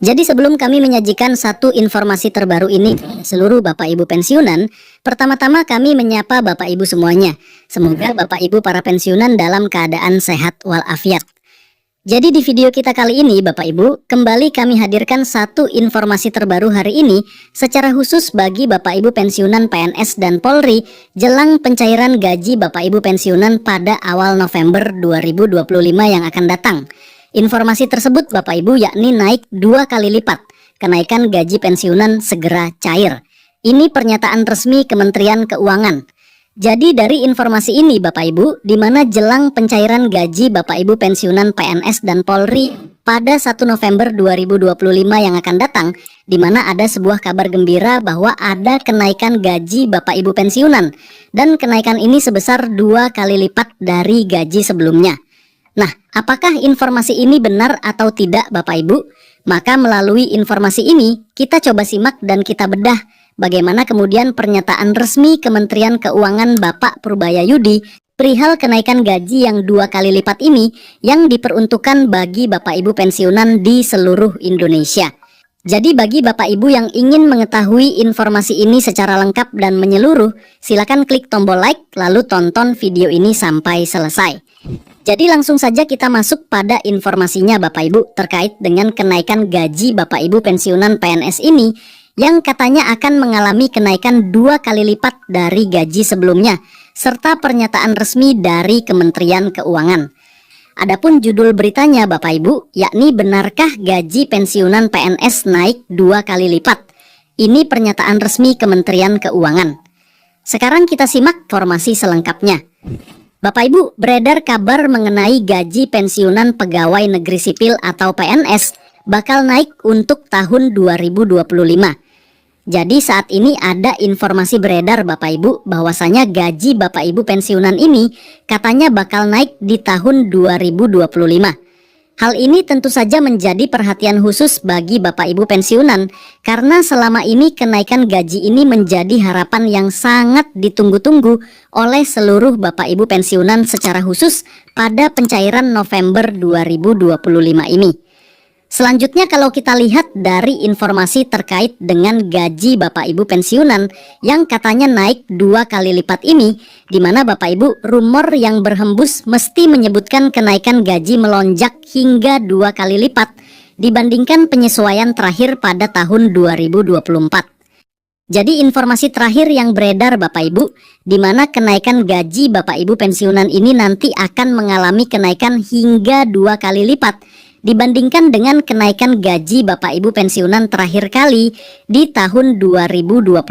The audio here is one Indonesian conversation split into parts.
Jadi sebelum kami menyajikan satu informasi terbaru ini ke seluruh Bapak Ibu pensiunan, pertama-tama kami menyapa Bapak Ibu semuanya. Semoga Bapak Ibu para pensiunan dalam keadaan sehat walafiat. Jadi di video kita kali ini Bapak Ibu, kembali kami hadirkan satu informasi terbaru hari ini secara khusus bagi Bapak Ibu pensiunan PNS dan Polri jelang pencairan gaji Bapak Ibu pensiunan pada awal November 2025 yang akan datang. Informasi tersebut Bapak Ibu yakni naik 2 kali lipat, kenaikan gaji pensiunan segera cair. Ini pernyataan resmi Kementerian Keuangan. Jadi dari informasi ini Bapak Ibu, di mana jelang pencairan gaji Bapak Ibu pensiunan PNS dan Polri pada 1 November 2025 yang akan datang, di mana ada sebuah kabar gembira bahwa ada kenaikan gaji Bapak Ibu pensiunan, dan kenaikan ini sebesar 2 kali lipat dari gaji sebelumnya. Nah, apakah informasi ini benar atau tidak Bapak Ibu? Maka melalui informasi ini kita coba simak dan kita bedah bagaimana kemudian pernyataan resmi Kementerian Keuangan Bapak Purbayayudi perihal kenaikan gaji yang 2 kali lipat ini yang diperuntukkan bagi Bapak Ibu pensiunan di seluruh Indonesia. Jadi bagi Bapak Ibu yang ingin mengetahui informasi ini secara lengkap dan menyeluruh, silakan klik tombol like lalu tonton video ini sampai selesai. Jadi langsung saja kita masuk pada informasinya Bapak Ibu terkait dengan kenaikan gaji Bapak Ibu pensiunan PNS ini yang katanya akan mengalami kenaikan 2 kali lipat dari gaji sebelumnya, serta pernyataan resmi dari Kementerian Keuangan. Adapun judul beritanya Bapak Ibu, yakni benarkah gaji pensiunan PNS naik 2 kali lipat? Ini pernyataan resmi Kementerian Keuangan. Sekarang kita simak informasi selengkapnya. Bapak Ibu, beredar kabar mengenai gaji pensiunan pegawai negeri sipil atau PNS bakal naik untuk tahun 2025. Jadi saat ini ada informasi beredar Bapak Ibu bahwasanya gaji Bapak Ibu pensiunan ini katanya bakal naik di tahun 2025. Hal ini tentu saja menjadi perhatian khusus bagi Bapak Ibu pensiunan karena selama ini kenaikan gaji ini menjadi harapan yang sangat ditunggu-tunggu oleh seluruh Bapak Ibu pensiunan secara khusus pada pencairan November 2025 ini. Selanjutnya kalau kita lihat dari informasi terkait dengan gaji Bapak Ibu pensiunan yang katanya naik 2 kali lipat ini, di mana Bapak Ibu rumor yang berhembus mesti menyebutkan kenaikan gaji melonjak hingga 2 kali lipat dibandingkan penyesuaian terakhir pada tahun 2024. Jadi informasi terakhir yang beredar Bapak Ibu, di mana kenaikan gaji Bapak Ibu pensiunan ini nanti akan mengalami kenaikan hingga 2 kali lipat dibandingkan dengan kenaikan gaji Bapak Ibu pensiunan terakhir kali di tahun 2024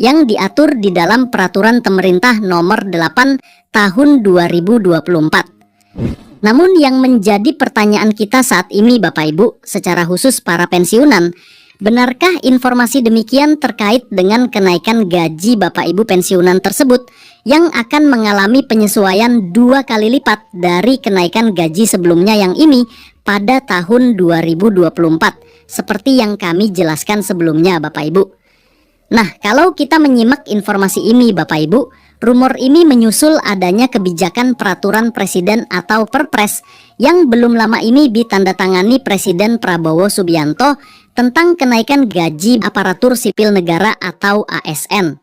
yang diatur di dalam Peraturan Pemerintah Nomor 8 Tahun 2024. Namun yang menjadi pertanyaan kita saat ini Bapak Ibu, secara khusus para pensiunan, benarkah informasi demikian terkait dengan kenaikan gaji Bapak Ibu pensiunan tersebut yang akan mengalami penyesuaian 2 kali lipat dari kenaikan gaji sebelumnya yang ini pada tahun 2024 seperti yang kami jelaskan sebelumnya Bapak Ibu. Nah, kalau kita menyimak informasi ini Bapak Ibu, rumor ini menyusul adanya kebijakan peraturan presiden atau Perpres yang belum lama ini ditandatangani Presiden Prabowo Subianto tentang kenaikan gaji aparatur sipil negara atau ASN.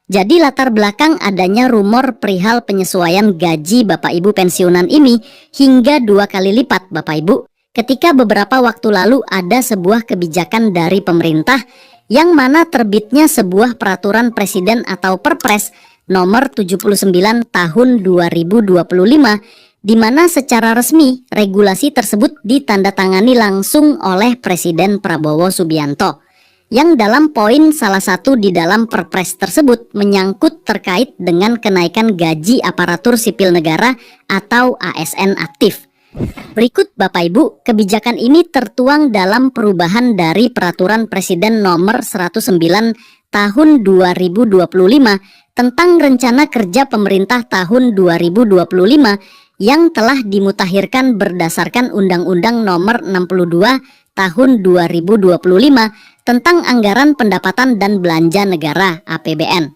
Jadi latar belakang adanya rumor perihal penyesuaian gaji Bapak Ibu pensiunan ini hingga 2 kali lipat Bapak Ibu, ketika beberapa waktu lalu ada sebuah kebijakan dari pemerintah yang mana terbitnya sebuah peraturan presiden atau Perpres nomor 79 tahun 2025, di mana secara resmi regulasi tersebut ditandatangani langsung oleh Presiden Prabowo Subianto. Yang dalam poin salah satu di dalam Perpres tersebut menyangkut terkait dengan kenaikan gaji aparatur sipil negara atau ASN aktif. Berikut Bapak Ibu, kebijakan ini tertuang dalam perubahan dari Peraturan Presiden Nomor 109 Tahun 2025 tentang Rencana Kerja Pemerintah tahun 2025 yang telah dimutakhirkan berdasarkan Undang-Undang Nomor 62 Tahun 2025 tentang Anggaran Pendapatan dan Belanja Negara (APBN).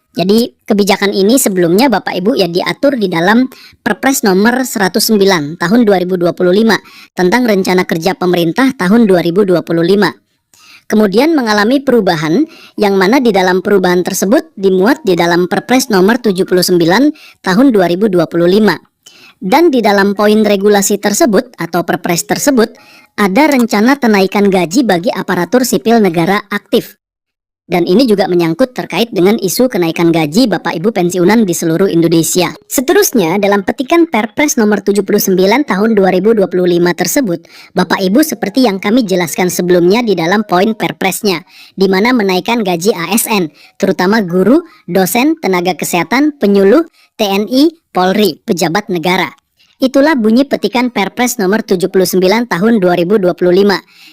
Jadi kebijakan ini sebelumnya Bapak Ibu ya diatur di dalam Perpres nomor 109 tahun 2025 tentang rencana kerja pemerintah tahun 2025. Kemudian mengalami perubahan yang mana di dalam perubahan tersebut dimuat di dalam Perpres nomor 79 tahun 2025. Dan di dalam poin regulasi tersebut atau Perpres tersebut ada rencana kenaikan gaji bagi aparatur sipil negara aktif. Dan ini juga menyangkut terkait dengan isu kenaikan gaji Bapak Ibu pensiunan di seluruh Indonesia. Seterusnya, dalam petikan Perpres nomor 79 tahun 2025 tersebut, Bapak Ibu seperti yang kami jelaskan sebelumnya di dalam poin Perpresnya, di mana menaikkan gaji ASN, terutama guru, dosen, tenaga kesehatan, penyuluh, TNI, Polri, pejabat negara. Itulah bunyi petikan Perpres nomor 79 tahun 2025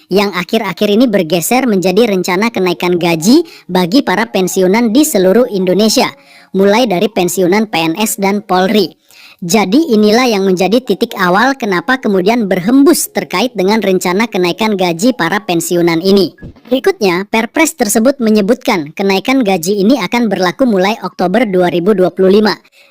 yang akhir-akhir ini bergeser menjadi rencana kenaikan gaji bagi para pensiunan di seluruh Indonesia, mulai dari pensiunan PNS dan Polri. Jadi inilah yang menjadi titik awal kenapa kemudian berhembus terkait dengan rencana kenaikan gaji para pensiunan ini. Berikutnya, Perpres tersebut menyebutkan kenaikan gaji ini akan berlaku mulai Oktober 2025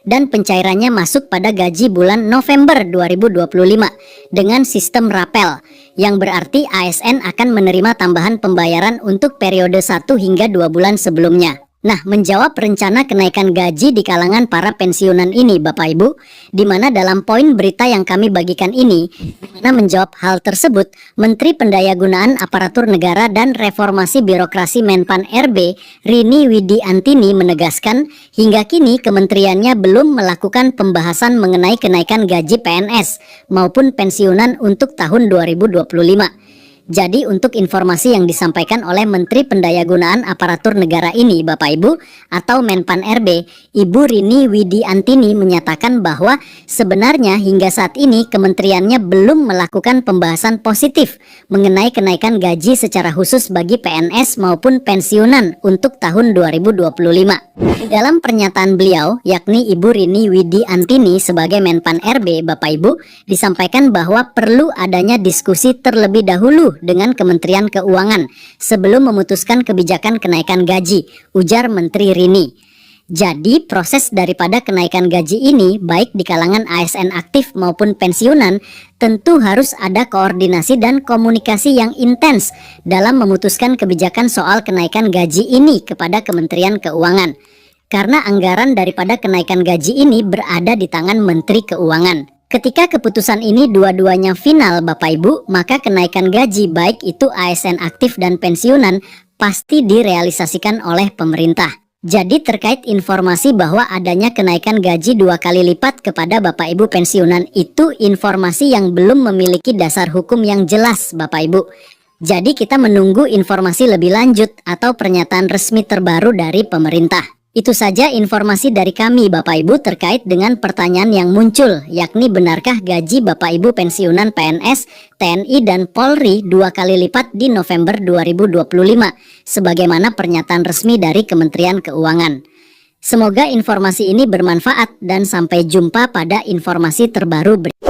dan pencairannya masuk pada gaji bulan November 2025 dengan sistem rapel, yang berarti ASN akan menerima tambahan pembayaran untuk periode 1 hingga 2 bulan sebelumnya. Nah, menjawab rencana kenaikan gaji di kalangan para pensiunan ini Bapak Ibu, di mana dalam poin berita yang kami bagikan ini, di mana menjawab hal tersebut, Menteri Pendayagunaan Aparatur Negara dan Reformasi Birokrasi Menpan RB, Rini Widiantini menegaskan, hingga kini kementeriannya belum melakukan pembahasan mengenai kenaikan gaji PNS maupun pensiunan untuk tahun 2025. Jadi untuk informasi yang disampaikan oleh Menteri Pendayagunaan Aparatur Negara ini Bapak Ibu atau Menpan RB, Ibu Rini Widiantini menyatakan bahwa sebenarnya hingga saat ini kementeriannya belum melakukan pembahasan positif mengenai kenaikan gaji secara khusus bagi PNS maupun pensiunan untuk tahun 2025. Di dalam pernyataan beliau, yakni Ibu Rini Widiantini sebagai Menpan RB Bapak Ibu, disampaikan bahwa perlu adanya diskusi terlebih dahulu dengan Kementerian Keuangan sebelum memutuskan kebijakan kenaikan gaji, ujar Menteri Rini. Jadi proses daripada kenaikan gaji ini baik di kalangan ASN aktif maupun pensiunan tentu harus ada koordinasi dan komunikasi yang intens dalam memutuskan kebijakan soal kenaikan gaji ini kepada Kementerian Keuangan. Karena anggaran daripada kenaikan gaji ini berada di tangan Menteri Keuangan. Ketika keputusan ini dua-duanya final Bapak Ibu, maka kenaikan gaji baik itu ASN aktif dan pensiunan pasti direalisasikan oleh pemerintah. Jadi terkait informasi bahwa adanya kenaikan gaji 2 kali lipat kepada Bapak Ibu pensiunan itu informasi yang belum memiliki dasar hukum yang jelas Bapak Ibu. Jadi kita menunggu informasi lebih lanjut atau pernyataan resmi terbaru dari pemerintah. Itu saja informasi dari kami Bapak Ibu terkait dengan pertanyaan yang muncul, yakni benarkah gaji Bapak Ibu pensiunan PNS, TNI dan Polri 2 kali lipat di November 2025 sebagaimana pernyataan resmi dari Kementerian Keuangan. Semoga informasi ini bermanfaat dan sampai jumpa pada informasi terbaru berikutnya.